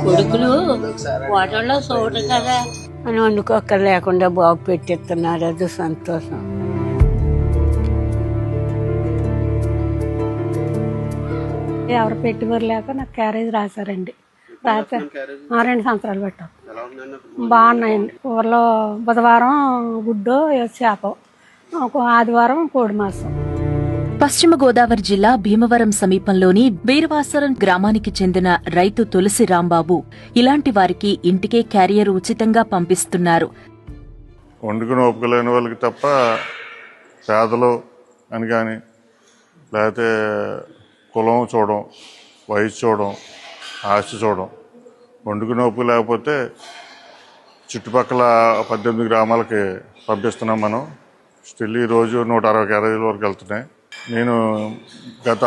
కొడుకులు హోటల్లో చూడరు కదా అని వండుకోక్కర్ లేకుండా బాబు పెట్టిస్తున్నారు. అది సంతోషం. ఎవరు పెట్టుబడి లేక నాకు క్యారేజ్ రాశారండి. రాశారు 2 సంవత్సరాలు పెట్టాం. బాగున్నాయండి. ఊర్లో బుధవారం గుడ్డు చేప, ఆదివారం కోడి మాంసం. పశ్చిమ గోదావరి జిల్లా భీమవరం సమీపంలోని వీరవాసరం గ్రామానికి చెందిన రైతు తులసి రాంబాబు ఇలాంటి వారికి ఇంటికే క్యారియర్ ఉచితంగా పంపిస్తున్నారు. వండుకుని ఒప్పుకోలేని వాళ్ళకి తప్ప పేదలు అని కానీ, లేకపోతే కులం చూడడం, వయసు చూడడం, ఆస్తి చూడడం, వండుకుని ఒప్పు లేకపోతే చుట్టుపక్కల 18 గ్రామాలకి పంపిస్తున్నాం మనం. స్టిల్ ఈరోజు 160 క్యారేజీల వరకు వెళ్తున్నాయి. నేను గత